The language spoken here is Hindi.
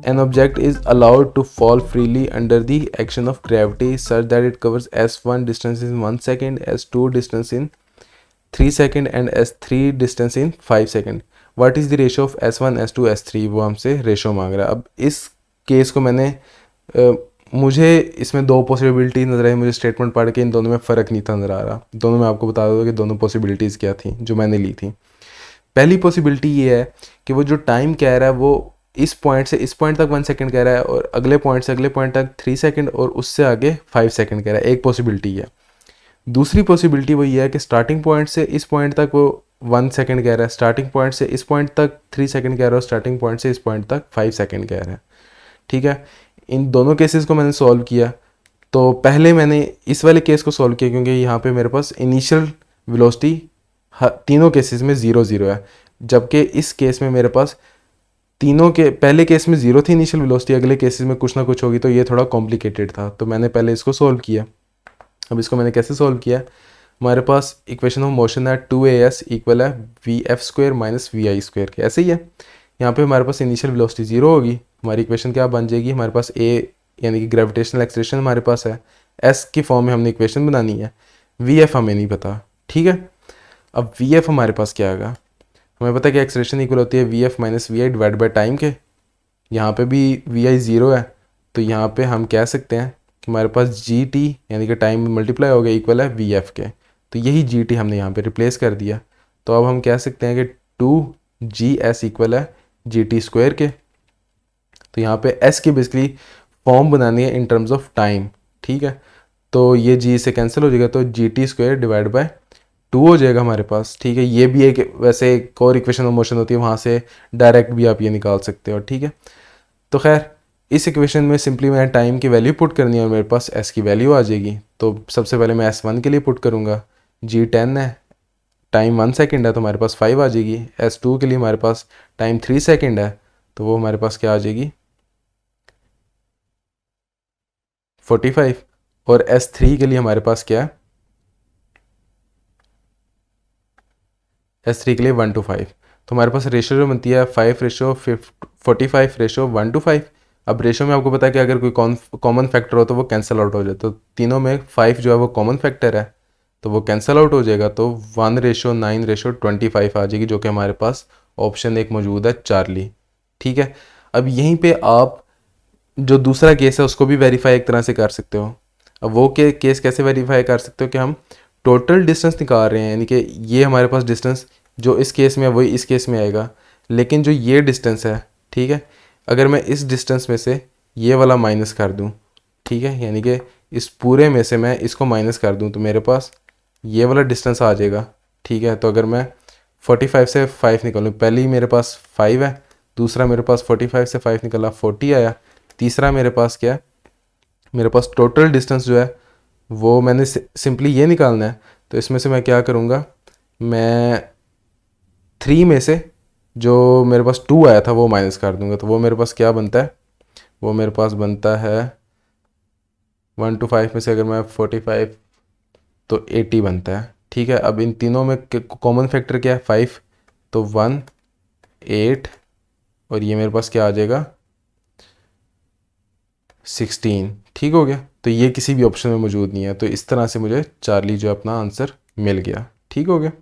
An object is allowed to fall freely under the action of gravity such that it covers s1 distance in 1 second, s2 distance in 3 second and s3 distance in 5 second. What is the ratio of s1 s2 s3, वो हमसे रेशो मांग रहा है. अब इस केस को मैंने मुझे इसमें दो पॉसिबिलिटी नज़र आई. मुझे स्टेटमेंट पढ़ के इन दोनों में फ़र्क नहीं था नज़र आ रहा. दोनों में आपको बता दो कि दोनों पॉसिबिलिटीज़ क्या थी जो मैंने ली थी. पहली पॉसिबिलिटी ये है कि वो जो टाइम कह रहा है वो इस पॉइंट से इस पॉइंट तक 1 सेकेंड कह रहा है और अगले पॉइंट से अगले पॉइंट तक 3 सेकेंड और उससे आगे 5 सेकेंड कह रहा है. एक पॉसिबिलिटी है. दूसरी पॉसिबिलिटी वो ये है कि स्टार्टिंग पॉइंट से इस पॉइंट तक वो 1 सेकेंड कह रहा है, स्टार्टिंग पॉइंट से इस पॉइंट तक 3 सेकेंड कह रहा है और स्टार्टिंग पॉइंट से इस पॉइंट तक 5 सेकेंड कह रहा है. ठीक है, इन दोनों केसेस को मैंने सॉल्व किया. तो पहले मैंने इस वाले केस को सॉल्व किया क्योंकि यहाँ पे मेरे पास इनिशियल वेलोसिटी तीनों केसेस में 0 0 है, जबकि इस केस में मेरे पास तीनों के पहले केस में 0 थी इनिशियल वेलोसिटी, अगले केसेस में कुछ ना कुछ होगी. तो ये थोड़ा कॉम्प्लिकेटेड था, तो मैंने पहले इसको सॉल्व किया. अब इसको मैंने कैसे सॉल्व किया, हमारे पास इक्वेशन ऑफ मोशन है 2as इक्वल है vf² माइनस vi² के. ऐसे ही है, यहाँ पे हमारे पास इनिशियल वेलोसिटी 0 होगी. हमारी इक्वेशन क्या बन जाएगी, हमारे पास a यानी कि ग्रेविटेशनल एक्सेलरेशन हमारे पास है, s की फॉर्म में हमने इक्वेशन बनानी है, vf हमें नहीं पता. ठीक है, अब vf हमारे पास क्या आएगा, हमें पता है कि एक्सेलरेशन इक्वल होती है vf minus vi divide by time के. यहाँ पे भी vi 0 है, तो यहाँ पे हम कह सकते हैं कि हमारे पास gt यानी कि टाइम मल्टीप्लाई हो गया इक्वल है vf के. तो यही gt हमने यहाँ पे रिप्लेस कर दिया. तो अब हम कह सकते हैं कि 2gs इक्वल है gt² के. तो यहाँ पे s की बेसिकली फॉर्म बनानी है इन टर्म्स ऑफ टाइम. ठीक है, तो ये g से कैंसिल हो जाएगा, तो gt² डिवाइड बाय 2 हो जाएगा हमारे पास. ठीक है, ये भी एक वैसे एक और इक्वेशन ऑफ मोशन होती है, वहाँ से डायरेक्ट भी आप ये निकाल सकते हो. ठीक है, तो खैर इस इक्वेशन में सिंपली मैंने टाइम की वैल्यू पुट करनी है और मेरे पास s की वैल्यू आ जाएगी. तो सबसे पहले मैं s1 के लिए पुट करूँगा, g 10 है, टाइम 1 सेकेंड है तो हमारे पास 5 आ जाएगी. s2 के लिए हमारे पास टाइम 3 सेकेंड है तो वो हमारे पास क्या आ जाएगी 45. और s3 के लिए हमारे पास क्या है, s3 के लिए 1:5. तो हमारे पास रेशो जो बनती है 5:45 रेशो 1:5. अब रेशो में आपको पता है कि अगर कोई कॉमन फैक्टर हो तो वो कैंसिल आउट हो जाए. तो तीनों में 5 जो है वो कॉमन फैक्टर है तो वो कैंसिल आउट हो जाएगा. तो 1:9:25 आ जाएगी, जो कि हमारे पास ऑप्शन एक मौजूद है चार्ली. ठीक है, अब यहीं पे आप जो दूसरा केस है उसको भी वेरीफाई एक तरह से कर सकते हो. अब वो केस कैसे वेरीफाई कर सकते हो कि हम टोटल डिस्टेंस निकाल रहे हैं, यानी कि ये हमारे पास डिस्टेंस जो इस केस में है वही इस केस में आएगा, लेकिन जो ये डिस्टेंस है, ठीक है, अगर मैं इस डिस्टेंस में से ये वाला माइनस कर दूं, ठीक है, यानी कि इस पूरे में से मैं इसको माइनस कर दूं तो मेरे पास ये वाला डिस्टेंस आ जाएगा. ठीक है, तो अगर मैं 45 से 5 निकालूँ, पहले ही मेरे पास 5 है, दूसरा मेरे पास 45 से 5 निकला 40 आया, तीसरा मेरे पास क्या है, मेरे पास टोटल डिस्टेंस जो है वो मैंने सिंपली ये निकालना है. तो इसमें से मैं क्या करूँगा, मैं 3 में से जो मेरे पास 2 आया था वो माइनस कर दूंगा. तो वो मेरे पास क्या बनता है, वो मेरे पास बनता है 1 to 5 में से अगर मैं 45 तो 80 बनता है. ठीक है, अब इन तीनों में कॉमन फैक्टर क्या है 5, तो 1 8 और ये मेरे पास क्या आ जाएगा 16. ठीक हो गया, तो ये किसी भी ऑप्शन में मौजूद नहीं है. तो इस तरह से मुझे चार्ली जो अपना आंसर मिल गया. ठीक हो गया.